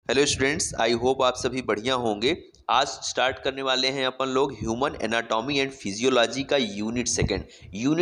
Hello students, I hope आप सभी बढ़िया होंगे। आज स्टार्ट करने वाले हैं अपन लोग ह्यूमन एनाटॉमी एंड फिजियोलॉजी का यूनिट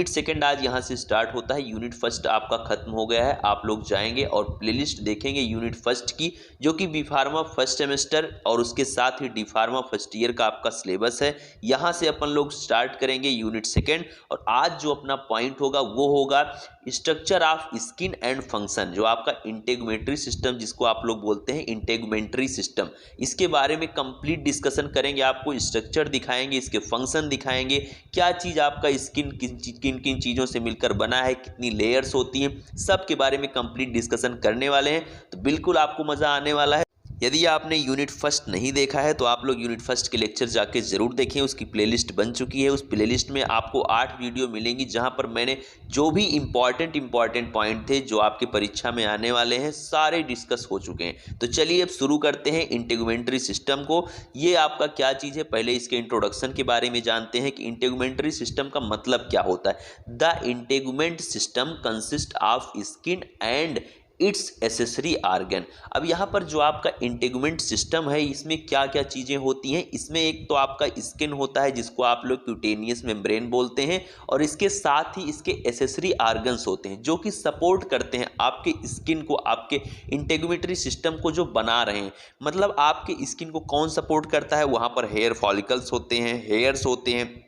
सेकंड आज यहाँ से स्टार्ट होता है। यूनिट फर्स्ट आपका खत्म हो गया है। आप लोग जाएंगे और प्लेलिस्ट देखेंगे यूनिट फर्स्ट की, जो कि बी फार्मा फर्स्ट सेमेस्टर और उसके साथ ही डी फार्मा फर्स्ट ईयर का आपका सिलेबस है। यहाँ से अपन लोग स्टार्ट करेंगे यूनिट सेकेंड। और आज जो अपना पॉइंट होगा वो होगा structure of skin and function, जो आपका इंटेगुमेंट्री सिस्टम जिसको आप लोग बोलते हैं इंटेगुमेंट्री सिस्टम, इसके बारे में कंप्लीट डिस्कशन करेंगे। आपको स्ट्रक्चर दिखाएंगे, इसके फंक्शन दिखाएंगे, क्या चीज़ आपका स्किन किन किन चीज़ों से मिलकर बना है, कितनी लेयर्स होती हैं, सब के बारे में कंप्लीट डिस्कशन करने वाले हैं। तो बिल्कुल आपको मज़ा आने वाला है। यदि आपने यूनिट फर्स्ट नहीं देखा है तो आप लोग यूनिट फर्स्ट के लेक्चर जाके ज़रूर देखें। उसकी प्लेलिस्ट बन चुकी है। उस प्लेलिस्ट में आपको 8 वीडियो मिलेंगी, जहां पर मैंने जो भी इम्पॉर्टेंट पॉइंट थे जो आपके परीक्षा में आने वाले हैं सारे डिस्कस हो चुके हैं। तो चलिए अब शुरू करते हैं इंटेगुमेंट्री सिस्टम को। ये आपका क्या चीज़ है, पहले इसके इंट्रोडक्शन के बारे में जानते हैं कि इंटेगुमेंट्री सिस्टम का मतलब क्या होता है। The integument system consist of skin and its accessory organ. अब यहाँ पर जो आपका इंटेगुमेंट सिस्टम है, इसमें क्या क्या चीज़ें होती हैं। इसमें एक तो आपका स्किन होता है जिसको आप लोग क्यूटेनियस मेम्ब्रेन बोलते हैं, और इसके साथ ही इसके एसेसरी आर्गन्स होते हैं जो कि सपोर्ट करते हैं आपके स्किन को, आपके इंटेगुमेंट्री सिस्टम को जो बना रहे हैं। मतलब आपके स्किन को कौन सपोर्ट करता है, वहाँ पर हेयर फॉलिकल्स होते हैं, हेयर्स होते हैं,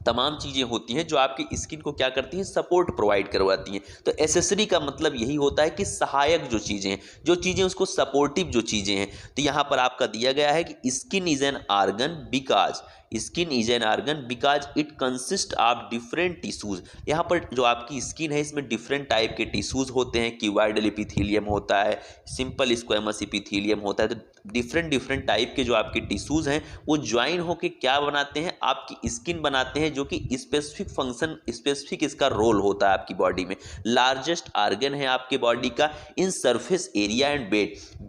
तमाम चीज़ें होती हैं जो आपकी स्किन को क्या करती हैं, सपोर्ट प्रोवाइड करवाती हैं। तो एसेसरी का मतलब यही होता है कि सहायक जो चीज़ें हैं, जो चीज़ें उसको सपोर्टिव जो चीज़ें हैं। तो यहाँ पर आपका दिया गया है कि skin is an organ because it consist of different tissues. यहाँ पर जो आपकी स्किन है इसमें डिफरेंट टाइप के टिश्यूज होते हैं। क्यूबॉइडल एपिथेलियम होता है, सिंपल स्क्वेमस एपिथेलियम होता है। तो डिफरेंट टाइप के जो आपके टिश्यूज हैं वो ज्वाइन होकर क्या बनाते हैं, आपकी स्किन बनाते हैं, जो कि स्पेसिफिक फंक्शन, स्पेसिफिक इसका रोल होता है आपकी बॉडी में। लार्जेस्ट आर्गन है आपके बॉडी का in surface area and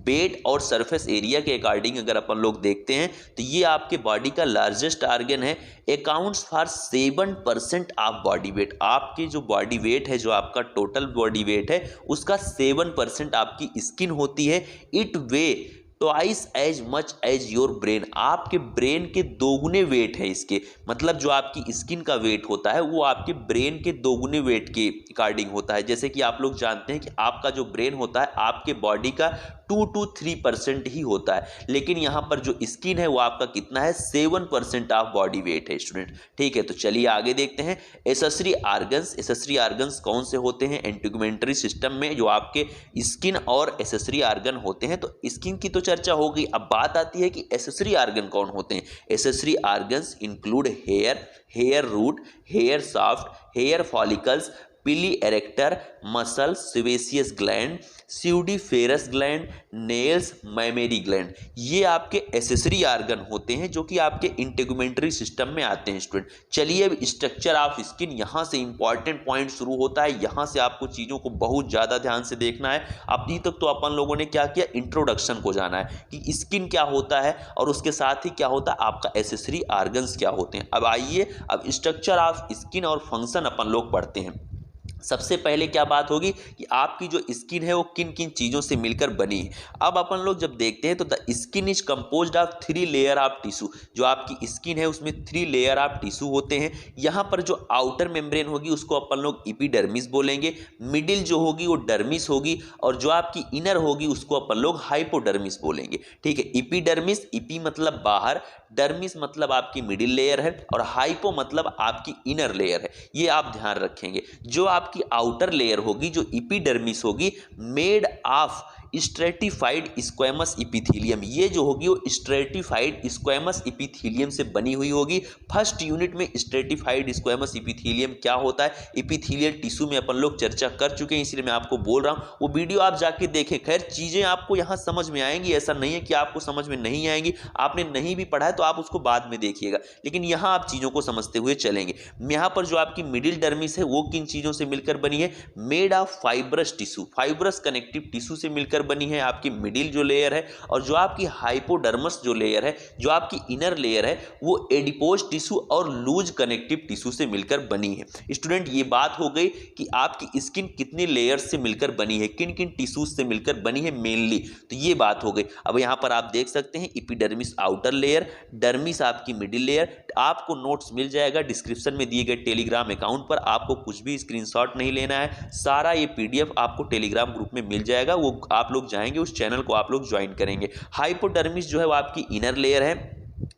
weight और सरफेस एरिया के अकॉर्डिंग अगर अपन लोग देखते हैं तो ये आपके बॉडी का लार्जेस्ट आर्गन है। Accounts for 7% of body weight. आपके जो बॉडी वेट है, जो आपका टोटल बॉडी वेट है, उसका 7% आपकी स्किन होती है। It weigh twice as much as your brain. आपके ब्रेन के दोगुने वेट है इसके। मतलब जो आपकी स्किन का वेट होता है वो आपके ब्रेन के दोगुने वेट के अकॉर्डिंग होता है। जैसे कि आप लोग जानते हैं कि आपका जो ब्रेन होता है आपके बॉडी का 2 to 3% ही होता है, लेकिन यहाँ पर जो स्किन है वो आपका कितना है, 7% ऑफ बॉडी वेट है स्टूडेंट। ठीक है, तो चलिए आगे देखते हैं एसेसरी आर्गन्स कौन से होते हैं इंटेगुमेंट्री सिस्टम में, जो आपके स्किन और एसेसरी आर्गन होते हैं। तो स्किन की तो चर्चा हो गई, अब बात आती है कि एसेसरी आर्गन कौन होते हैं। Accessory organs include hair root, hair shaft, hair follicles, pili erector, muscle, sebaceous gland, sudoriferous gland, nails, mammary gland. ये आपके एसेसरी आर्गन होते हैं जो कि आपके इंटेगुमेंट्री सिस्टम में आते हैं स्टूडेंट। चलिए अब स्ट्रक्चर ऑफ स्किन, यहाँ से इंपॉर्टेंट पॉइंट शुरू होता है। यहाँ से आपको चीज़ों को बहुत ज़्यादा ध्यान से देखना है। अभी तक तो अपन लोगों ने क्या किया, इंट्रोडक्शन को जाना है कि स्किन क्या होता है और उसके साथ ही क्या होता है आपका एसेसरी आर्गन्स क्या होते हैं। अब आइए अब स्ट्रक्चर ऑफ स्किन और फंक्शन अपन लोग पढ़ते हैं। सबसे पहले क्या बात होगी कि आपकी जो स्किन है वो किन किन चीज़ों से मिलकर बनी है। अब अपन लोग जब देखते हैं तो the skin is composed of 3 layer of tissue. जो आपकी स्किन है उसमें 3 लेयर ऑफ टिश्यू होते हैं। यहाँ पर जो आउटर मेम्ब्रेन होगी उसको अपन लोग एपिडर्मिस बोलेंगे, मिडिल जो होगी वो डर्मिस होगी, और जो आपकी इनर होगी उसको अपन लोग हाइपोडर्मिस बोलेंगे। ठीक है, एपिडर्मिस, एपी मतलब बाहर, डर्मिस मतलब आपकी मिडिल लेयर है, और हाइपो मतलब आपकी इनर लेयर है। ये आप ध्यान रखेंगे। जो आपकी आउटर लेयर होगी, जो एपिडर्मिस होगी, made of stratified squamous epithelium. ये जो होगी वो स्ट्रेटिफाइड स्क्वेमस एपिथेलियम से बनी हुई होगी। फर्स्ट यूनिट में स्ट्रेटिफाइड स्क्वेमस एपिथेलियम क्या होता है, एपिथेलियल टिश्यू में अपन लोग चर्चा कर चुके हैं, इसलिए मैं आपको बोल रहा हूँ वो वीडियो आप जाके देखें। खैर चीज़ें आपको यहाँ समझ में आएंगी, ऐसा नहीं है कि आपको समझ में नहीं आएंगी। आपने नहीं भी पढ़ा है तो आप उसको बाद में देखिएगा, लेकिन यहाँ आप चीज़ों को समझते हुए चलेंगे। यहाँ पर जो आपकी मिडिल डर्मिस है वो किन चीज़ों से मिलकर बनी है, made of fibrous tissue, fibrous connective tissue से मिलकर मिलकर बनी है, आपकी मिडिल जो लेयर है, और जो आपकी हाइपोडर्मस जो लेयर है, जो आपकी इनर लेयर है, वो एडिपोज टिश्यू और लूज कनेक्टिव टिश्यू से मिलकर बनी है। स्टूडेंट ये बात हो गई कि आपकी स्किन कितने लेयर्स से मिलकर बनी है, किन किन टिश्यूज से मिलकर बनी है मेनली, तो ये बात हो गई। अब यहाँ पर आप देख सकते हैं एपिडर्मिस आउटर लेयर, डर्मिस आपकी मिडिल लेयर। आपको नोट्स मिल जाएगा डिस्क्रिप्शन में दिए गए टेलीग्राम अकाउंट पर, आपको कुछ भी स्क्रीनशॉट नहीं लेना है, सारा ये पीडीएफ आपको टेलीग्राम ग्रुप में मिल जाएगा, वो आप लोग जाएंगे उस चैनल को आप लोग ज्वाइन करेंगे। हाइपोडर्मिस जो है वो आपकी इनर लेयर है,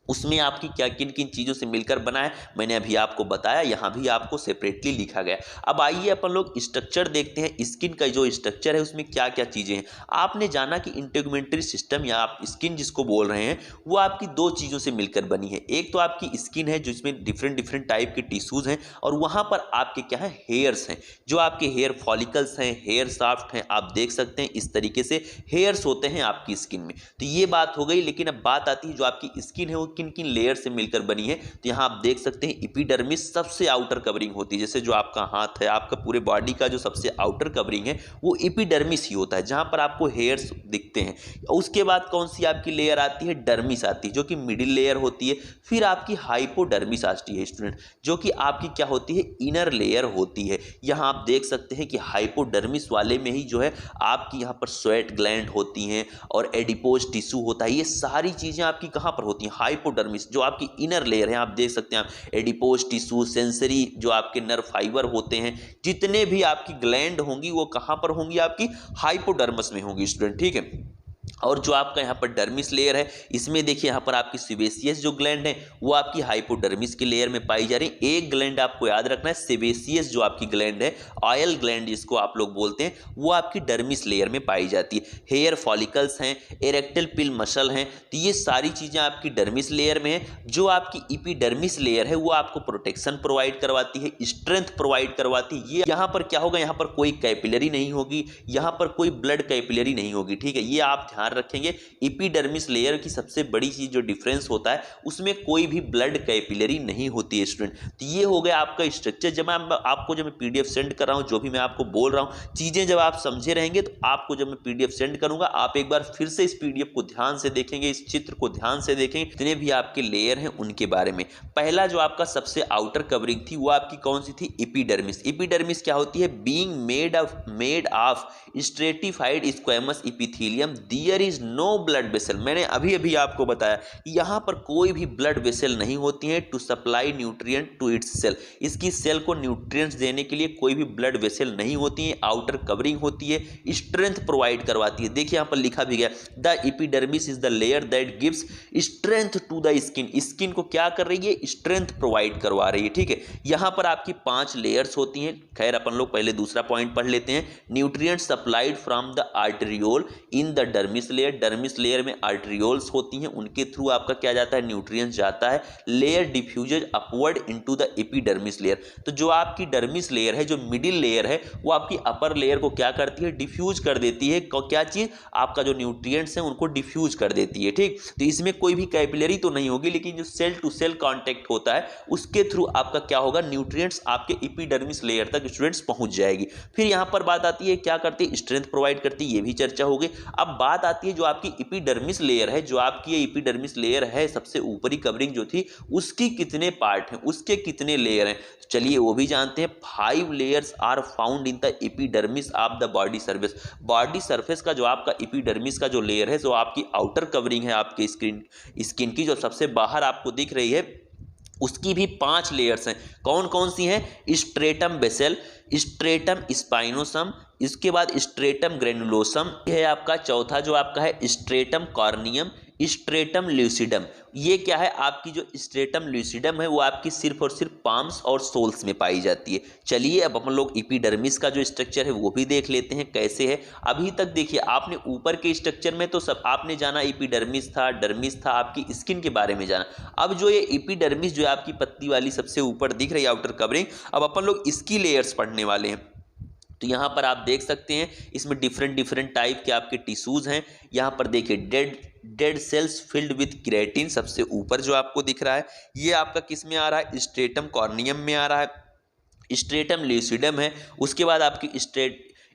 उसमें आपकी क्या किन किन चीज़ों से मिलकर बना है मैंने अभी आपको बताया, यहाँ भी आपको सेपरेटली लिखा गया। अब आइए अपन लोग स्ट्रक्चर देखते हैं, स्किन का जो स्ट्रक्चर है उसमें क्या क्या चीज़ें हैं। आपने जाना कि इंटेगुमेंट्री सिस्टम या आप स्किन जिसको बोल रहे हैं वो आपकी दो चीज़ों से मिलकर बनी है। एक तो आपकी स्किन है जिसमें डिफरेंट डिफरेंट टाइप के टिश्यूज़ हैं, और वहाँ पर आपके क्या है हेयर्स हैं, जो आपके हेयर फॉलिकल्स हैं, हेयर शाफ्ट हैं, आप देख सकते हैं इस तरीके से हेयर्स होते हैं आपकी स्किन में। तो ये बात हो गई, लेकिन अब बात आती है जो आपकी स्किन है वो किन किन लेयर से मिलकर बनी है। तो यहाँ आप देख सकते हैं एपिडर्मिस सबसे आउटर कवरिंग होती है, जैसे जो आपका हाथ है, आपका पूरे बॉडी का जो सबसे आउटर कवरिंग है वो एपिडर्मिस ही होता है, जहाँ पर आपको हेयर्स दिखते हैं। उसके बाद कौन सी आपकी लेयर आती है, डर्मिस आती है, जो कि मिडिल लेयर होती है। फिर आपकी हाइपोडर्मिस आती है स्टूडेंट, जो कि आपकी क्या होती है, इनर लेयर होती है। यहाँ आप देख सकते हैं कि हाइपोडर्मिस वाले में ही जो है आपकी यहाँ पर स्वेट ग्लैंड होती हैं और एडिपोज टिश्यू होता है। ये सारी चीज़ें आपकी कहाँ पर होती हैं, हाइपोडर्मिस जो आपकी इनर लेयर है। आप देख सकते हैं आप एडिपोज टिश्यू, सेंसरी जो आपके नर्व फाइबर होते हैं, जितने भी आपकी ग्लैंड होंगी वो कहाँ पर होंगी, आपकी हाइपोडर्मस में होंगी स्टूडेंट, ठीक है। और जो आपका यहाँ पर डर्मिस लेयर है, इसमें देखिए यहाँ पर आपकी सेबेसियस जो ग्लैंड है वो आपकी हाइपोडर्मिस की लेयर में पाई जा रही है। एक ग्लैंड आपको याद रखना है, सेबेसियस जो आपकी ग्लैंड है, ऑयल ग्लैंड जिसको आप लोग बोलते हैं, वो आपकी डर्मिस लेयर में पाई जाती है। हेयर फॉलिकल्स हैं, इरेक्टल पिल मसल हैं, तो ये सारी चीज़ें आपकी डर्मिस लेयर में है। जो आपकी एपिडर्मिस लेयर है वो आपको प्रोटेक्शन प्रोवाइड करवाती है, स्ट्रेंथ प्रोवाइड करवाती है। ये यहाँ पर क्या होगा, यहाँ पर कोई कैपिलरी नहीं होगी, यहाँ पर कोई ब्लड कैपिलरी नहीं होगी, ठीक है, ये आप ध्यान रखेंगे। एपिडर्मिस लेयर की सबसे बड़ी चीज जो डिफरेंस होता है उसमें कोई भी ब्लड कैपिलरी नहीं होती है स्टूडेंट। तो ये हो गया आपका स्ट्रक्चर। जब मैं पीडीएफ सेंड कर रहा हूं, जो भी मैं आपको बोल रहा हूं चीजें जब आप समझे रहेंगे, तो आपको जब मैं पीडीएफ सेंड करूंगा आप एक बार फिर से इस पीडीएफ को ध्यान से देखेंगे, इस चित्र को ध्यान से देखेंगे, जितने भी आपके लेयर हैं उनके बारे में। पहला जो आपका सबसे आउटर कवरिंग थी वो आपकी कौन सी थी, एपिडर्मिस। एपिडर्मिस क्या होती है, being made of stratified squamous epithelium, there is no blood vessel. मैंने अभी अभी आपको बताया यहां पर कोई भी ब्लड वेसल नहीं होती है to supply nutrient to its cell. इसकी सेल को न्यूट्रिएंट्स देने के लिए कोई भी ब्लड वेसल नहीं होती है, आउटर कवरिंग होती है, स्ट्रेंथ प्रोवाइड करवाती है। देखिए यहां पर लिखा भी गया, the epidermis is the layer that gives strength to the skin. Skin को क्या कर रही है, स्ट्रेंथ प्रोवाइड करवा रही है, ठीक है। यहां पर आपकी 5 लेयर्स होती हैं। खैर अपन लोग पहले दूसरा पॉइंट पढ़ लेते हैं। Nutrients supplied from the arteriole in the dermis layer. Dermis layer में आर्टेरियोल्स होती हैं, उनके थ्रू आपका क्या जाता है, न्यूट्रिएंट्स जाता है। Layer diffuses upward into the epidermis layer. तो जो आपकी डर्मिस लेयर है, जो मिडिल लेयर है, वो आपकी अपर लेयर को क्या करती है, डिफ्यूज कर देती है। क्या चीज, आपका जो न्यूट्रिएंट्स हैं उनको डिफ्यूज कर देती है, ठीक। तो इसमें कोई भी कैपिलरी तो नहीं होगी, लेकिन जो सेल टू सेल कांटेक्ट होता है उसके थ्रू आपका क्या होगा, न्यूट्रिएंट्स आपके एपिडर्मिस लेयर तक स्टूडेंट्स पहुंच जाएगी। फिर यहां पर बात आती है क्या करती है, स्ट्रेंथ प्रोवाइड करती है, ये भी चर्चा हो गई। अब बात आती है जो आपकी एपिडर्मिस लेयर है, जो आपकी ये एपिडर्मिस लेयर है, सबसे ऊपरी कवरिंग जो थी उसकी कितने पार्ट हैं, उसके कितने लेयर हैं, चलिए वो भी जानते हैं। 5 layers are found in the epidermis of the body surface. Body surface का जो आपका एपिडर्मिस का जो लेयर है, जो आपकी आउटर कवरिंग है आपके स्किन की, जो सबसे बाहर आपको दिख रही है, उसकी भी 5 लेयर्स हैं। कौन कौन सी हैं, स्ट्रेटम बेसल, स्ट्रेटम स्पाइनोसम, इसके बाद स्ट्रेटम ग्रेनुलोसम, यह है आपका चौथा जो आपका है स्ट्रेटम कॉर्नियम, स्ट्रेटम ल्यूसिडम। ये क्या है, आपकी जो स्ट्रेटम ल्यूसिडम है वो आपकी सिर्फ और सिर्फ पाम्स और सोल्स में पाई जाती है। चलिए अब हम लोग एपिडर्मिस का जो स्ट्रक्चर है वो भी देख लेते हैं कैसे है। अभी तक देखिए आपने ऊपर के स्ट्रक्चर में तो सब आपने जाना, एपिडर्मिस था, डर्मिस था, आपकी स्किन के बारे में जाना। अब जो ये एपिडर्मिस जो है आपकी पत्ती वाली सबसे ऊपर दिख रही है आउटर कवरिंग, अब अपन लोग इसकी लेयर्स पढ़ने वाले हैं। तो यहाँ पर आप देख सकते हैं इसमें डिफरेंट टाइप के आपके टिश्यूज हैं। यहाँ पर देखिए dead cells filled with keratin सबसे ऊपर जो आपको दिख रहा है, ये आपका किस में आ रहा है, स्ट्रेटम कॉर्नियम में आ रहा है। स्ट्रेटम ल्यूसिडम है, उसके बाद आपकी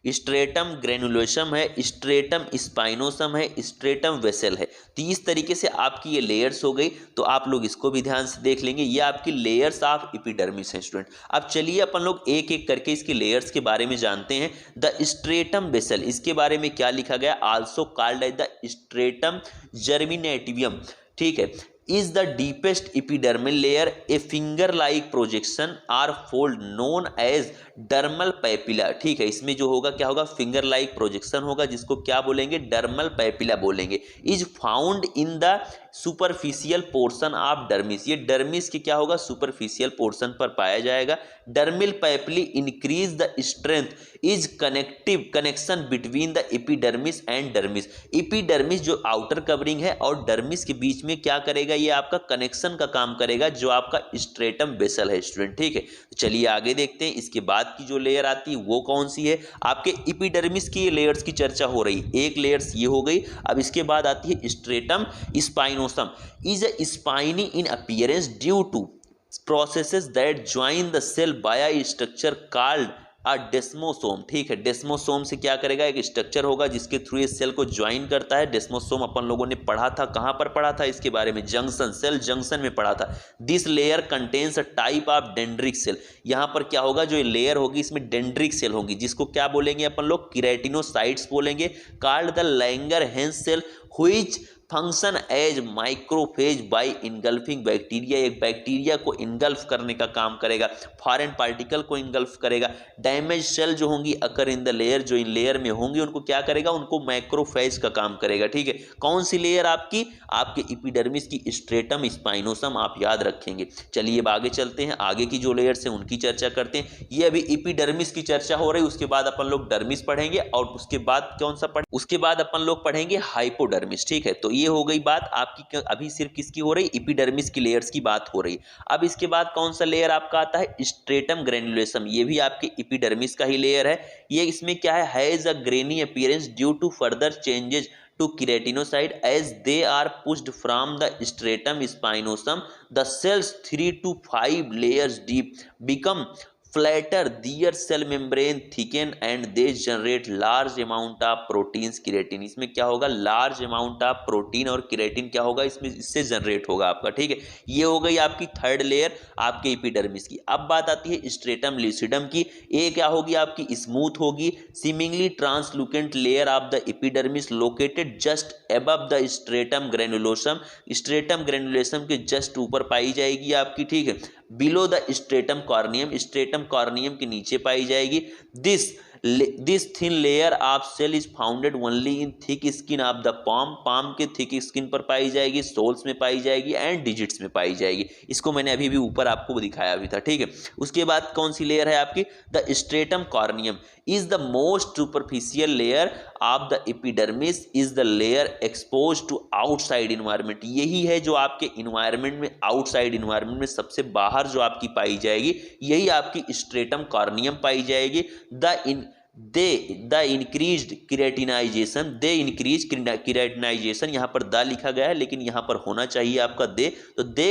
स्ट्रेटम ग्रेनुलोसम है, स्ट्रेटम स्पाइनोसम है, स्ट्रेटम वेसल है। तो इस तरीके से आपकी ये लेयर्स हो गई, तो आप लोग इसको भी ध्यान से देख लेंगे। ये आपकी लेयर्स ऑफ एपिडर्मिस है स्टूडेंट। अब चलिए अपन लोग एक एक करके इसके लेयर्स के बारे में जानते हैं। द स्ट्रेटम वेसल, इसके बारे में क्या लिखा गया, also called as the stratum germinativum, ठीक है, is the deepest epidermal layer, a finger like projection or fold known as dermal papilla, ठीक है। इसमें जो होगा क्या होगा, फिंगर लाइक प्रोजेक्शन होगा, जिसको क्या बोलेंगे, डर्मल पैपिला बोलेंगे। Is found in the superficial portion of dermis, ये डर्मिस के क्या होगा, सुपरफिशियल पोर्शन पर पाया जाएगा। Dermal papillae increase the strength is connection between the epidermis and dermis. Epidermis जो आउटर कवरिंग है और डर्मिस के बीच में क्या करेगा, ये आपका कनेक्शन का काम करेगा, जो आपका स्ट्रेटम वेसल है स्टूडेंट, ठीक है। तो चलिए आगे देखते हैं। इसके बाद की जो लेयर आती है वो कौन सी है, आपके एपिडर्मिस की लेयर्स की चर्चा हो रही, एक लेयर्स ये हो गई। अब इसके बाद आती है stratum spinosum, is a spiny in appearance due to processes that join the cell via a structure called a desmosome, ठीक है। डेस्मोसोम से क्या करेगा, एक स्ट्रक्चर होगा जिसके थ्रू इस सेल को ज्वाइन करता है। डेस्मोसोम अपन लोगों ने पढ़ा था, कहाँ पर पढ़ा था इसके बारे में, जंक्शन, सेल जंक्शन में पढ़ा था। This layer contains a type of dendritic cell, यहाँ पर क्या होगा, जो लेयर होगी इसमें डेंड्रिक सेल होगी, जिसको क्या बोलेंगे अपन लोग, केराटिनोसाइट्स बोलेंगे। Called the Langerhans cell which function as macrophage by engulfing bacteria, एक बैक्टीरिया को इनगल्फ करने का काम करेगा, फॉरेन पार्टिकल को इनगल्फ करेगा। डैमेज सेल जो होंगी अकर इन द लेयर, जो इन लेयर में होंगी उनको क्या करेगा, उनको माइक्रोफेज का काम करेगा, ठीक है। कौन सी लेयर आपकी, आपके एपिडर्मिस की स्ट्रेटम स्पाइनोसम, आप याद रखेंगे। चलिए अब आगे चलते हैं, आगे की जो लेयर्स हैं उनकी चर्चा करते हैं। ये अभी एपिडर्मिस की चर्चा हो रही है, उसके बाद अपन लोग डर्मिस पढ़ेंगे और उसके बाद कौन सा पढ़ेंगे, उसके बाद अपन लोग पढ़ेंगे हाइपोडर्मिस, ठीक है। तो ये हो गई बात आपकी, अभी सिर्फ किसकी हो रही, एपिडर्मिस की लेयर्स की बात हो रही। अब इसके बाद कौन सा लेयर आपका आता है, स्ट्रेटम ग्रेनुलोसम, ये भी आपके एपिडर्मिस का ही लेयर है। ये इसमें क्या है, has a grainy appearance due to further changes to keratinocyte as they are pushed from the stratum spinosum. The cells 3 to 5 layers deep become flatter, their cell membrane thicken and they generate large amount of proteins, keratin। इसमें क्या होगा, large amount of protein और keratin क्या होगा इसमें, इससे generate होगा आपका, ठीक है। ये हो गई आपकी थर्ड लेयर आपके एपिडर्मिस की। अब बात आती है स्ट्रेटम ल्यूसिडम की। ये क्या होगी आपकी, स्मूथ होगी, seemingly translucent layer of the epidermis located just above the stratum granulosum, stratum granulosum के जस्ट ऊपर पाई जाएगी आपकी, ठीक है। Below the stratum corneum, stratum corneum के नीचे पाई जाएगी। This thin layer of cell is founded only in thick skin of the palm, palm के थिक स्किन पर पाई जाएगी, सोल्स में पाई जाएगी एंड डिजिट्स में पाई जाएगी। इसको मैंने अभी भी ऊपर आपको दिखाया भी था, ठीक है। उसके बाद कौन सी लेयर है आपकी, the stratum corneum is the most superficial layer of the epidermis, is the layer expose to outside environment. यही है जो आपके इन्वायरमेंट में, आउटसाइड इन्वायरमेंट में सबसे बाहर जो आपकी पाई जाएगी, यही आपकी स्ट्रेटम कॉर्नियम पाई जाएगी। The increased keratinization, they increase keratinization, यहाँ पर द लिखा गया है लेकिन यहाँ पर होना चाहिए आपका दे, तो the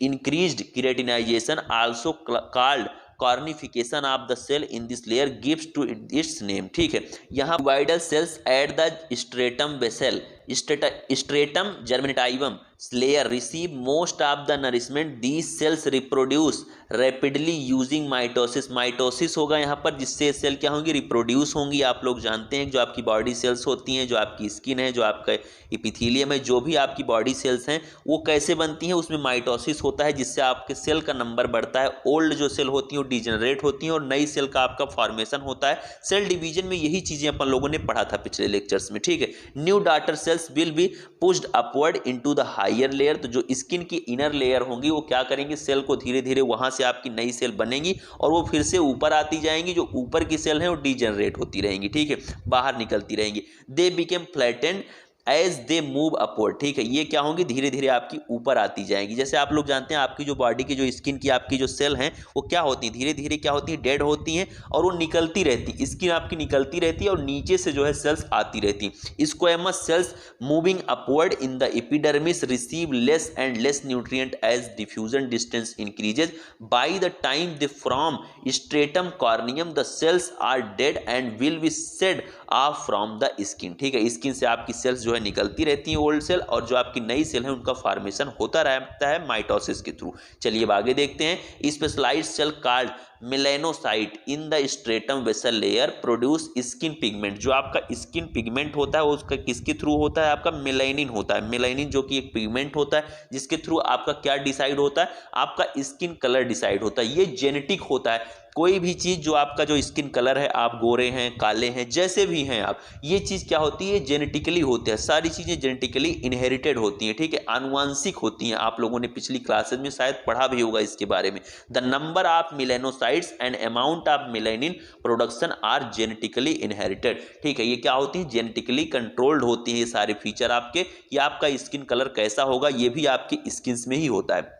increased keratinization also called cornification of the cell in this layer gives to its name, ठीक है। यहाँ वाइडल cells at the stratum basale, stratum germinativum layer receive most of the nourishment, these cells reproduce rapidly using mitosis, mitosis होगा यहाँ पर, जिससे cell क्या होंगी, रिप्रोड्यूस होंगी। आप लोग जानते हैं जो आपकी बॉडी सेल्स होती हैं, जो आपकी स्किन है, जो आपका एपिथेलियम है, जो भी आपकी बॉडी सेल्स हैं वो कैसे बनती हैं, उसमें माइटोसिस होता है, जिससे आपके सेल का नंबर बढ़ता है। ओल्ड जो सेल होती हैं वो डिजेनरेट होती हैं और नई सेल का आपका फॉर्मेशन होता है। सेल डिवीजन में यही चीज़ें अपन लोगों ने पढ़ा था पिछले लेक्चर्स में, ठीक है। New daughter cells will be pushed upward into the higher layer, तो जो स्किन की इनर लेयर होंगी वो क्या करेंगे, सेल को धीरे धीरे वहां से आपकी नई सेल बनेंगी और वो फिर से ऊपर आती जाएंगी। जो ऊपर की सेल है वो डीजनरेट होती रहेंगी, ठीक है, बाहर निकलती रहेंगी। They became flattened as they move upward, ठीक है, ये क्या होंगी, धीरे धीरे आपकी ऊपर आती जाएंगी। जैसे आप लोग जानते हैं आपकी जो बॉडी की जो स्किन की आपकी जो सेल हैं वो क्या होती है, धीरे धीरे क्या होती है, डेड होती हैं और वो निकलती रहती, स्किन आपकी निकलती रहती है और नीचे से जो है सेल्स आती रहती। Squamous cells moving upward in the epidermis receive less and less nutrient as diffusion distance increases. By the time they from stratum corneum the cells are dead and will be shed off from the skin, ठीक है, skin से आपकी sales जो है निकलती रहती हैं old cell, और जो आपकी नई सेल है उनका फॉर्मेशन होता रहता है माइटोसिस के थ्रू। चलिए अब आगे देखते हैं। Specialised cell called melanocyte in the stratum basal layer produce skin pigment. जो आपका स्किन पिगमेंट होता है उसका किसके थ्रू होता है, आपका मेलानिन होता है। मेलानिन जो कि एक पिगमेंट होता है जिसके थ्रू आपका क्या डिसाइड होता है, आपका स्किन कलर डिसाइड होता है। ये जेनेटिक होता है, कोई भी चीज़ जो आपका जो स्किन कलर है, आप गोरे हैं, काले हैं, जैसे भी हैं आप, ये चीज़ क्या होती है, जेनेटिकली होती है। सारी चीज़ें जेनेटिकली इनहेरिटेड होती हैं, ठीक है, आनुवांशिक होती हैं। आप लोगों ने पिछली क्लासेज में शायद पढ़ा भी होगा इसके बारे में। The number of melanocytes and amount of melanin production are genetically inherited, ठीक है, ये क्या होती है, जेनेटिकली कंट्रोल्ड होती है ये सारे फीचर आपके। या आपका स्किन कलर कैसा होगा ये भी आपकी स्किन में ही होता है।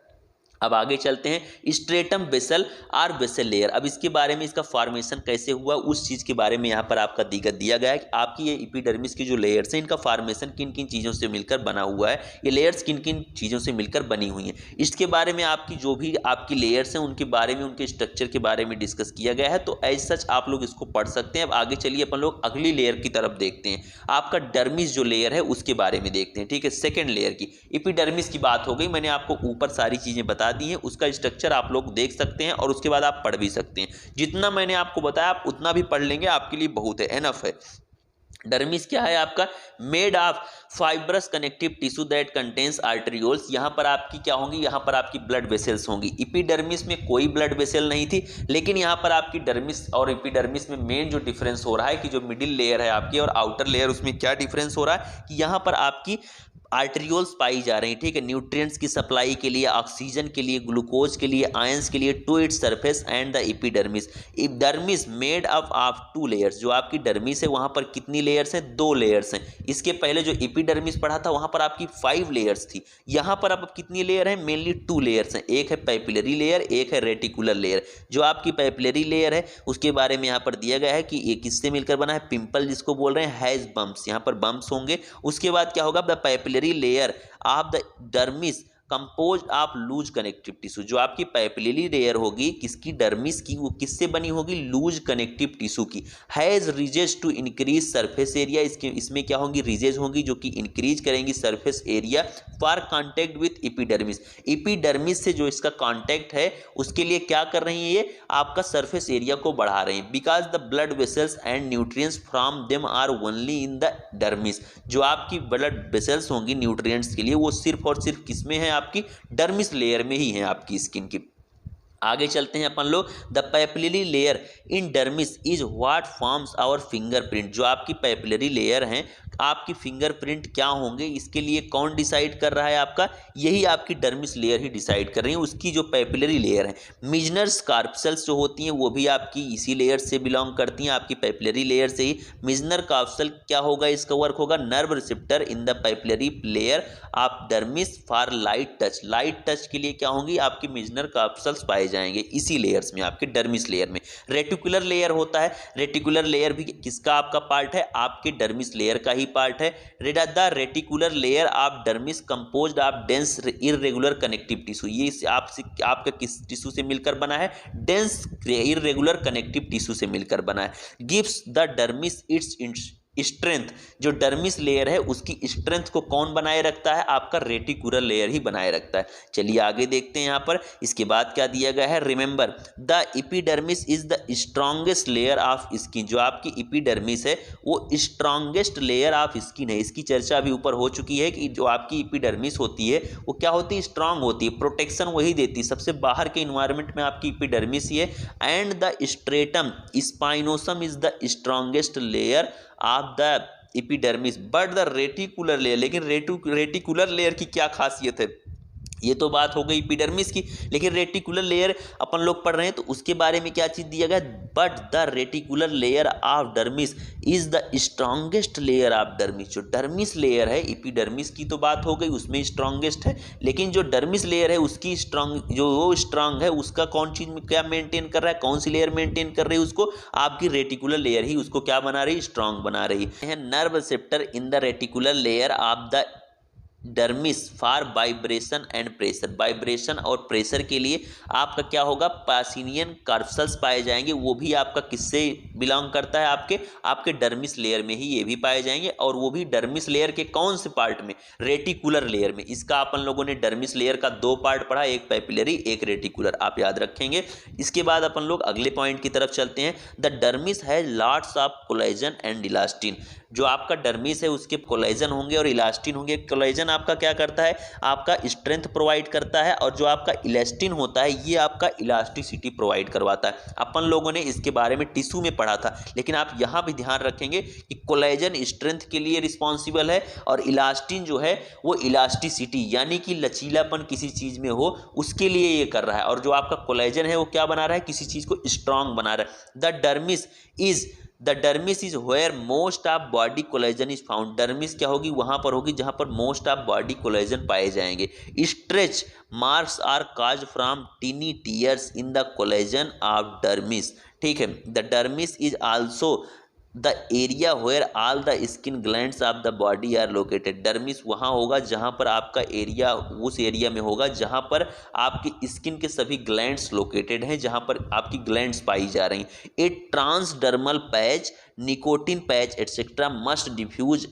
अब आगे चलते हैं। स्ट्रेटम बेसल और बेसल लेयर, अब इसके बारे में, इसका फॉर्मेशन कैसे हुआ उस चीज़ के बारे में यहाँ पर आपका दिया गया है कि आपकी ये एपिडर्मिस की जो लेयर्स हैं इनका फॉर्मेशन किन किन चीज़ों से मिलकर बना हुआ है, ये लेयर्स किन किन चीज़ों से मिलकर बनी हुई हैं। इसके बारे में आपकी जो भी आपकी लेयर्स हैं उनके बारे में, उनके स्ट्रक्चर के बारे में डिस्कस किया गया है, तो एज सच आप लोग इसको पढ़ सकते हैं। अब आगे चलिए अपन लोग अगली लेयर की तरफ देखते हैं। आपका डर्मिस जो लेयर है उसके बारे में देखते हैं, ठीक है, सेकेंड लेयर की। एपिडर्मिस की बात हो गई, मैंने आपको ऊपर सारी चीज़ें बता दी है, उसका स्ट्रक्चर आप लोग देख सकते हैं और उसके बाद आप पढ़ भी सकते हैं। जितना मैंने आपको बताया आप उतना भी पढ़ लेंगे, आपके लिए बहुत है, एनफ है। डर्मिस क्या है आपका, made of fibrous connective tissue that contains arterioles. यहाँ पर आपकी क्या होंगी, यहाँ पर आपकी ब्लड वेसल्स होंगी। एपिडर्मिस में कोई ब्लड वेसल नहीं थी, लेकिन यहाँ पर आपकी डर्मिस और एपिडर्मिस में मेन जो डिफरेंस हो रहा है कि जो मिडिल लेयर है आपकी और आउटर लेयर, उसमें क्या डिफरेंस हो रहा है कि यहाँ पर आपकी आर्टेरियोल्स पाई जा रही हैं, ठीक है, न्यूट्रिएंट्स की सप्लाई के लिए, ऑक्सीजन के लिए, ग्लूकोज के लिए, आयंस के लिए, to its surface and the epidermis. Dermis made up of 2 layers. जो आपकी डर्मिस है वहाँ पर कितनी लेयर्स हैं, 2 लेयर्स हैं। इसके पहले जो एपिडर्मिस पढ़ा था वहाँ पर आपकी 5 लेयर्स थी। यहाँ पर अब कितनी लेयर है, मेनली 2 लेयर्स हैं। एक है पैपिलरी लेयर, एक है रेटिकुलर लेयर। जो आपकी पैपिलरी लेयर है उसके बारे में यहाँ पर दिया गया है कि ये किससे मिलकर बना है, पिंपल जिसको बोल रहे हैं, हैज बम्प्स, यहाँ पर बम्प्स होंगे। उसके बाद क्या होगा, the papillary layer of the dermis compose of loose connective tissue. जो आपकी पैपिलरी लेयर होगी किसकी, डर्मिस की, वो किससे बनी होगी, लूज कनेक्टिव टिश्यू की। Has ridges to increase surface area, इसमें क्या होंगी, रिजेज होंगी जो कि इंक्रीज करेंगी surface area for contact with epidermis. Epidermis से जो इसका कॉन्टैक्ट है उसके लिए क्या कर रही है, ये आपका सरफेस एरिया को बढ़ा रहे हैं। Because the blood vessels and nutrients from them are only in the dermis. जो आपकी ब्लड वेसल्स होंगी न्यूट्रिएंट्स के लिए वो सिर्फ और सिर्फ किसमें है, आपकी डर्मिस लेयर में ही है आपकी स्किन की। आगे चलते हैं अपन लोग। The papillary layer in dermis is what forms our fingerprint. जो आपकी पैपिलरी लेयर हैं, आपकी फिंगरप्रिंट क्या होंगे इसके लिए कौन डिसाइड कर रहा है, आपका यही आपकी डर्मिस लेयर ही डिसाइड कर रही है, उसकी जो पैपिलरी लेयर है। मिजनर्स कार्पसेल्स जो होती हैं वो भी आपकी इसी लेयर से बिलोंग करती हैं, आपकी पैपिलरी लेयर से ही। मिजनर कार्पसेल क्या होगा, इसका वर्क होगा nerve receptor in the papillary layer of dermis for light touch. Light touch के लिए क्या होंगी, आपकी मिजनर कार्पसेल्स पाए जाएंगे इसी लेयर्स में, आपके डर्मिस लेयर में। रेटिकुलर लेयर होता है, रेटिकुलर लेयर भी किसका आपका पार्ट है, आपके डर्मिस लेयर का ही पार्ट है। The reticular layer of dermis composed of dense irregular connective tissue. ये आपका किस टिश्यू से मिलकर बना है, डेंस इररेगुलर कनेक्टिव टिश्यू से मिलकर बना है। Gives the dermis its strength. जो डर्मिस लेयर है उसकी स्ट्रेंथ को कौन बनाए रखता है, आपका रेटिकुलर लेयर ही बनाए रखता है। चलिए आगे देखते हैं यहाँ पर। इसके बाद क्या दिया गया है, remember the epidermis is the strongest layer of skin. जो आपकी एपिडर्मिस है वो स्ट्रॉन्गेस्ट लेयर ऑफ स्किन है। इसकी चर्चा अभी ऊपर हो चुकी है कि जो आपकी एपिडर्मिस होती है वो क्या होती है, स्ट्रांग होती है, प्रोटेक्शन वही देती है, सबसे बाहर के इन्वायरमेंट में आपकी एपिडर्मिस ही है। And the stratum spinosum is the strongest layer of the epidermis but the reticular layer. लेकिन रेटिकुलर लेयर की क्या खासियत है, ये तो बात हो गई एपिडर्मिस की। लेकिन रेटिकुलर लेयर अपन लोग पढ़ रहे हैं तो उसके बारे में क्या चीज़ दिया गया, but the reticular layer of dermis is the strongest layer of dermis. जो डर्मिस लेयर है, एपिडर्मिस की तो बात हो गई, उसमें स्ट्रॉन्गेस्ट है, लेकिन जो डर्मिस लेयर है उसकी स्ट्रॉन्ग, जो वो स्ट्रांग है उसका कौन चीज़ में क्या मेंटेन कर रहा है, कौन सी लेयर मेंटेन कर रही है उसको, आपकी रेटिकुलर लेयर ही उसको क्या बना रही है, स्ट्रांग बना रही है। Nerve receptor in the reticular layer of the dermis for vibration and pressure. Vibration और प्रेशर के लिए आपका क्या होगा, पासिनियन कार्पल्स पाए जाएंगे। वो भी आपका किससे बिलोंग करता है, आपके डर्मिस लेयर में ही ये भी पाए जाएंगे, और वो भी डर्मिस लेयर के कौन से पार्ट में, रेटिकुलर लेयर में। इसका अपन लोगों ने डर्मिस लेयर का दो पार्ट पढ़ा, एक पैपिलरी एक रेटिकुलर, आप याद रखेंगे। इसके बाद अपन लोग अगले पॉइंट की तरफ चलते हैं। The dermis has lots of collagen and elastin. जो आपका डर्मिस है उसके कोलेजन होंगे और इलास्टिन होंगे। कोलेजन आपका क्या करता है, आपका स्ट्रेंथ प्रोवाइड करता है, और जो आपका इलास्टिन होता है ये आपका इलास्टिसिटी प्रोवाइड करवाता है। अपन लोगों ने इसके बारे में टिश्यू में पढ़ा था, लेकिन आप यहाँ भी ध्यान रखेंगे कि कोलेजन स्ट्रेंथ के लिए रिस्पॉन्सिबल है, और इलास्टिन जो है वो इलास्टिसिटी यानी कि लचीलापन किसी चीज़ में हो उसके लिए ये कर रहा है, और जो आपका कोलेजन है वो क्या बना रहा है, किसी चीज़ को स्ट्रांग बना रहा है। The dermis is where most of body collagen is found. Dermis क्या होगी, वहां पर होगी जहां पर मोस्ट ऑफ बॉडी कोलेजन पाए जाएंगे। Stretch marks are cause from tiny tears in the collagen of dermis. ठीक है, the dermis is also the area where all the skin glands of the body are located. Dermis वहाँ होगा जहाँ पर आपका area, उस एरिया में होगा जहाँ पर आपकी स्किन के सभी ग्लैंड्स लोकेटेड हैं, जहाँ पर आपकी ग्लैंड्स पाई जा रही हैं। A transdermal patch, nicotine patch etcetera must diffuse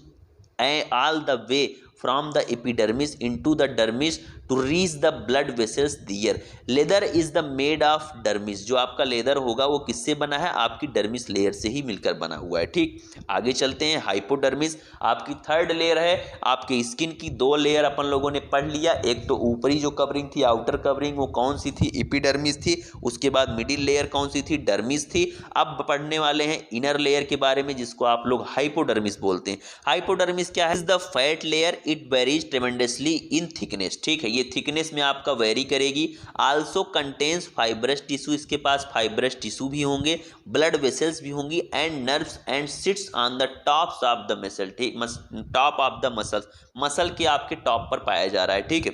all the way from the epidermis into the dermis to reach the blood vessels there. Leather is the made of dermis. जो आपका leather होगा वो किससे बना है, आपकी डर्मिस लेयर से ही मिलकर बना हुआ है। ठीक, आगे चलते हैं। हाइपोडर्मिस आपकी थर्ड लेयर है। आपके स्किन की दो लेयर अपन लोगों ने पढ़ लिया, एक तो ऊपरी जो कवरिंग थी, आउटर कवरिंग, वो कौन सी थी, एपिडर्मिस थी। उसके बाद मिडिल लेयर कौन सी थी, डर्मिस थी। अब पढ़ने वाले हैं इनर लेयर के बारे में, जिसको आप लोग हाइपोडर्मिस बोलते हैं। हाइपोडर्मिस क्या है, the fat layer, it varies tremendously in thickness. ठीक है, ये थिकनेस में आपका वेरी करेगी। आल्सो कंटेन्स फाइब्रस टिश्यू, इसके पास फाइब्रस टिश्यू भी होंगे, ब्लड वेसल्स भी होंगी, and nerves, and sits on the tops of the muscle. ठीक, top of the muscles, muscle के आपके टॉप पर पाया जा रहा है। ठीक है,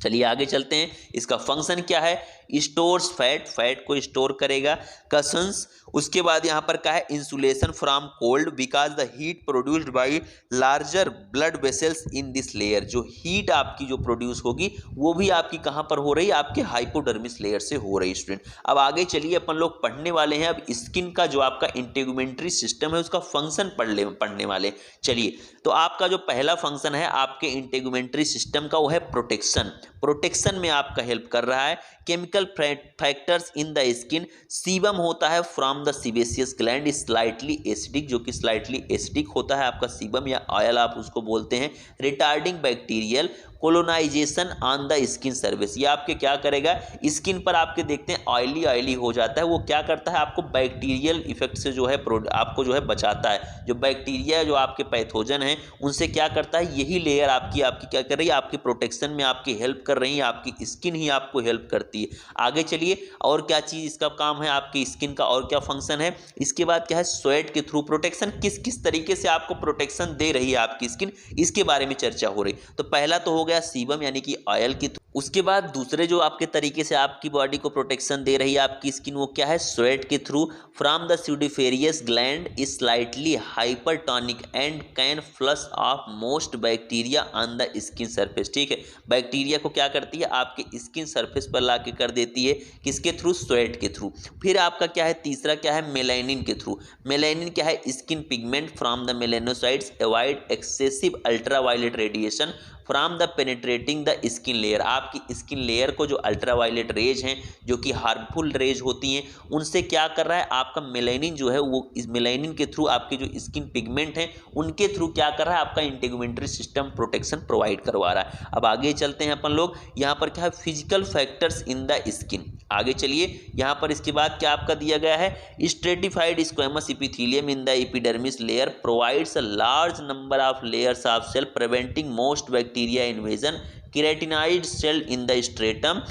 चलिए आगे चलते हैं। इसका फंक्शन क्या है, स्टोर्स फैट, फैट को स्टोर करेगा। कशंस, उसके बाद यहाँ पर क्या है, insulation from cold because the heat produced by larger blood vessels in this layer. जो हीट आपकी जो प्रोड्यूस होगी वो भी आपकी कहाँ पर हो रही है, आपके हाइपोडर्मिस लेयर से हो रही है। स्टूडेंट अब आगे चलिए, अपन लोग पढ़ने वाले हैं अब स्किन का जो आपका इंटेगुमेंट्री सिस्टम है उसका फंक्शन पढ़ने वाले। चलिए, तो आपका जो पहला फंक्शन है आपके इंटेगुमेंट्री सिस्टम का वो है प्रोटेक्शन। प्रोटेक्शन में आपका हेल्प कर रहा है chemical factors in the skin. Sebum होता है from the sebaceous gland, slightly acidic, जो कि स्लाइटली एसिडिक होता है आपका सीबम या ऑयल आप उसको बोलते हैं। Retarding bacterial colonisation on the skin surface, ये आपके क्या करेगा, स्किन पर आपके देखते हैं ऑयली हो जाता है, वो क्या करता है, आपको बैक्टीरियल इफेक्ट से जो है आपको जो है बचाता है। जो बैक्टीरिया जो आपके पैथोजन हैं उनसे क्या करता है, यही लेयर आपकी क्या कर रही है, आपकी प्रोटेक्शन में आपकी हेल्प कर रही है, आपकी स्किन ही आपको हेल्प करती है। आगे चलिए, और क्या चीज़ इसका काम है, आपकी स्किन का और क्या फंक्शन है। इसके बाद क्या है, स्वेट के थ्रू प्रोटेक्शन, किस किस तरीके से आपको प्रोटेक्शन दे रही है आपकी स्किन, इसके बारे में चर्चा हो रही। तो पहला तो हो गया सीबम यानी कि ऑयल की। उसके बाद दूसरे जो आपके तरीके से आपकी बॉडी को प्रोटेक्शन दे रही है आपकी स्किन, वो क्या है, स्वेट के through from the sudoriferous gland is slightly hypertonic and can flush off most bacteria on the skin surface. ठीक है, बैक्टीरिया को क्या करती है, आपके स्किन सरफेस पर ला के कर देती है, किसके थ्रू, स्वेट के थ्रू। फिर आपका क्या है, तीसरा क्या है, मेलानिन के थ्रू। मेलानिन क्या है, skin pigment from the melanocytes avoid excessive ultraviolet radiation from the penetrating the skin layer. आपकी स्किन लेयर को जो अल्ट्रावायलेट रेज हैं जो कि हार्मफुल रेज होती हैं उनसे क्या कर रहा है, आपका मेलानिन जो है वो इस मेलानिन के थ्रू आपके जो स्किन पिगमेंट हैं उनके थ्रू क्या कर रहा है, आपका इंटेगुमेंट्री सिस्टम प्रोटेक्शन प्रोवाइड करवा रहा है। अब आगे चलते हैं अपन लोग, यहाँ पर क्या है, physical factors in the skin. आगे चलिए, यहाँ पर इसके बाद क्या आपका दिया गया है, stratified squamous epithelium in the epidermis layer provides a large number of layers of cell preventing most bacteria invasion keratinized cell in the stratum.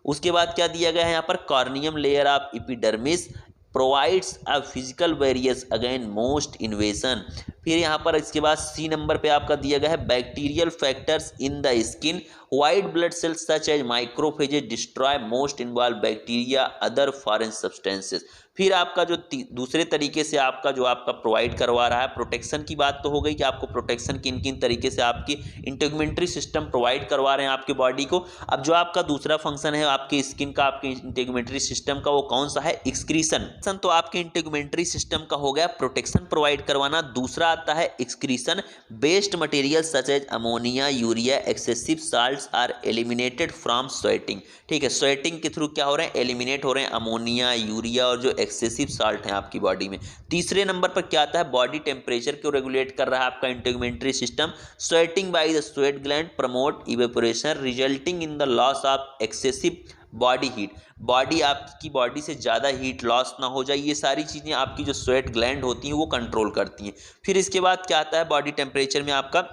उसके बाद क्या दिया गया है यहाँ पर, corneum layer of epidermis provides a physical barriers against most invasion. फिर यहाँ पर इसके बाद सी नंबर पे आपका दिया गया है, bacterial factors in the skin white blood cells such as macrophages destroy most involve bacteria other foreign substances. फिर आपका जो दूसरे तरीके से आपका जो आपका प्रोवाइड करवा रहा है, प्रोटेक्शन की बात तो हो गई कि आपको प्रोटेक्शन किन किन तरीके से आपकी इंटीग्यूमेंट्री सिस्टम प्रोवाइड करवा रहे हैं आपके बॉडी को। अब जो आपका दूसरा फंक्शन है आपकी स्किन का, आपके इंटीग्यूमेंट्री सिस्टम का, वो कौन सा है, एक्सक्रीशन। तो आपके इंटीग्यूमेंट्री सिस्टम का हो गया प्रोटेक्शन प्रोवाइड करवाना। दूसरा आता है excretion, based material such as ammonia urea excessive salts are eliminated from sweating. ठीक है, स्वेटिंग के थ्रू क्या हो रहे हैं, एलिमिनेट हो रहे हैं अमोनिया यूरिया और जो एक्सेसिव साल्ट है आपकी बॉडी में। तीसरे नंबर पर क्या आता है, बॉडी टेम्परेचर को रेगुलेट कर रहा है आपका integumentary system. Sweating by the sweat gland promote evaporation resulting in the loss of excessive body heat. Body आपकी बॉडी से ज़्यादा हीट लॉस ना हो जाए, ये सारी चीज़ें आपकी जो स्वेट ग्लैंड होती हैं वो कंट्रोल करती हैं। फिर इसके बाद क्या आता है, बॉडी टेम्परेचर में आपका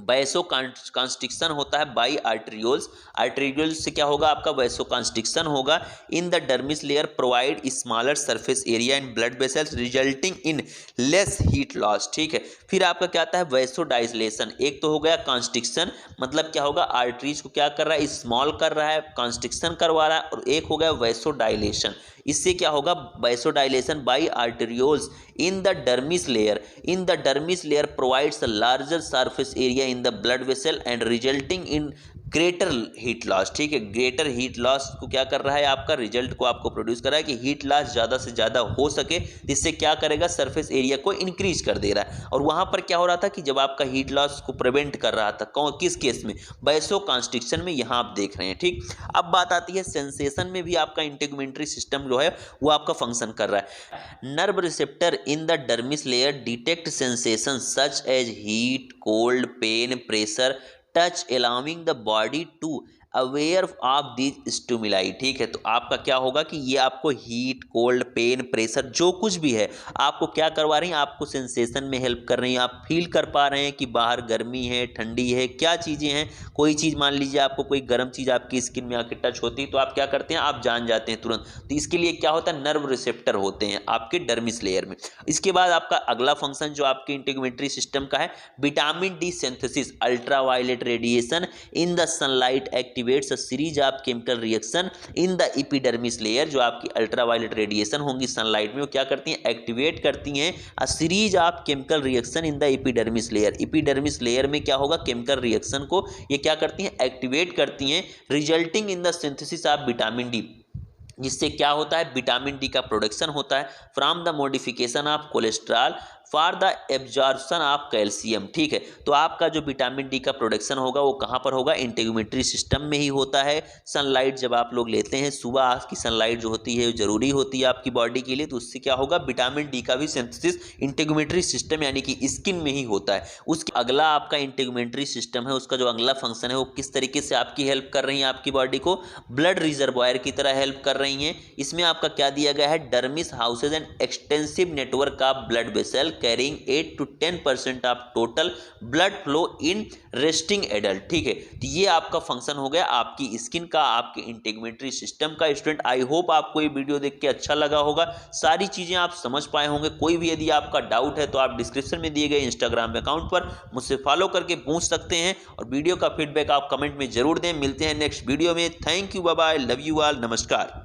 वैसो कॉन्स्ट्रिक्शन होता है बाई आर्टेरियोल्स। आर्टेरियोल्स से क्या होगा, आपका वैसो कॉन्स्ट्रिक्शन होगा इन the dermis layer provide smaller surface area in blood vessels resulting in less heat loss. ठीक है, फिर आपका क्या आता है, वैसो डायलेशन। एक तो हो गया कॉन्स्ट्रिक्शन, मतलब क्या होगा, आर्टरीज को क्या कर रहा है, स्मॉल कर रहा है, कॉन्स्ट्रिक्शन करवा रहा है। और एक हो गया वैसो डायलेशन, इससे क्या होगा, vasodilation by arterioles in the dermis layer. In the dermis layer provides a larger surface area in the blood vessel and resulting in greater heat loss. ठीक है, ग्रेटर हीट लॉस को क्या कर रहा है, आपका रिजल्ट को आपको प्रोड्यूस कर रहा है कि हीट लॉस ज़्यादा से ज़्यादा हो सके, जिससे क्या करेगा, सरफेस एरिया को इंक्रीज कर दे रहा है। और वहाँ पर क्या हो रहा था कि जब आपका हीट लॉस को प्रिवेंट कर रहा था, किस केस में, वैसो कॉन्स्ट्रिक्शन में, यहाँ आप देख रहे हैं। ठीक, अब बात आती है सेंसेशन में भी आपका इंटीग्यूमेंट्री सिस्टम जो है वो आपका फंक्शन कर रहा है। Nerve receptor in the dermis layer detect sensation such as heat cold pain pressure touch allowing the body to aware of this stimuli. ठीक है, तो आपका क्या होगा कि ये आपको हीट कोल्ड पेन प्रेशर जो कुछ भी है आपको क्या करवा रही हैं, आपको सेंसेशन में हेल्प कर रही हैं। आप फील कर पा रहे हैं कि बाहर गर्मी है, ठंडी है, क्या चीज़ें हैं। कोई चीज़ मान लीजिए आपको कोई गर्म चीज़ आपकी स्किन में आके टच होती है तो आप क्या करते हैं, आप जान जाते हैं तुरंत। तो इसके लिए क्या होता है, नर्व रिसेप्टर होते हैं आपके डर्मिस लेयर में। इसके बाद आपका अगला फंक्शन जो आपके इंटीग्यूमेंट्री सिस्टम का है, vitamin D synthesis ultraviolet radiation in the sunlight activates a series of chemical reaction in the epidermis layer. जो आपकी अल्ट्रावायलेट रेडिएशन होंगी सनलाइट में, वो क्या करती हैं, एक्टिवेट करती हैं a series of chemical reaction in the epidermis layer. Epidermis layer में क्या होगा, केमिकल रिएक्शन को ये क्या करती हैं, एक्टिवेट करती हैं, resulting in the synthesis of vitamin D, जिससे क्या होता है, विटामिन डी का प्रोडक्शन होता है from the modification of cholesterol for the absorption of calcium. ठीक है, तो आपका जो विटामिन डी का प्रोडक्शन होगा वो कहाँ पर होगा, इंटीग्यूमेंट्री सिस्टम में ही होता है। सनलाइट जब आप लोग लेते हैं, सुबह की सनलाइट जो होती है जरूरी होती है आपकी बॉडी के लिए, तो उससे क्या होगा, विटामिन डी का भी सिंथेसिस इंटीग्यूमेंट्री सिस्टम यानी कि स्किन में ही होता है। उसके अगला आपका इंटीग्यूमेंट्री सिस्टम है, उसका जो अगला फंक्शन है वो किस तरीके से आपकी हेल्प कर रही है, आपकी बॉडी को ब्लड रिजर्वायर की तरह हेल्प कर रही हैं। इसमें आपका क्या दिया गया है, dermis houses and extensive network of blood vessel carrying 8 to 10% of total blood flow in resting adult. ठीक है, तो ये आपका फंक्शन हो गया आपकी स्किन का, आपके इंटीग्यूमेंट्री सिस्टम का। स्टूडेंट, आई होप आपको ये वीडियो देख के अच्छा लगा होगा, सारी चीजें आप समझ पाए होंगे। कोई भी यदि आपका डाउट है तो आप डिस्क्रिप्शन में दिए गए इंस्टाग्राम अकाउंट पर मुझसे फॉलो करके पूछ सकते हैं, और वीडियो का फीडबैक आप कमेंट में जरूर दें। मिलते हैं नेक्स्ट वीडियो में। Thank you, bye bye, love you all, नमस्कार।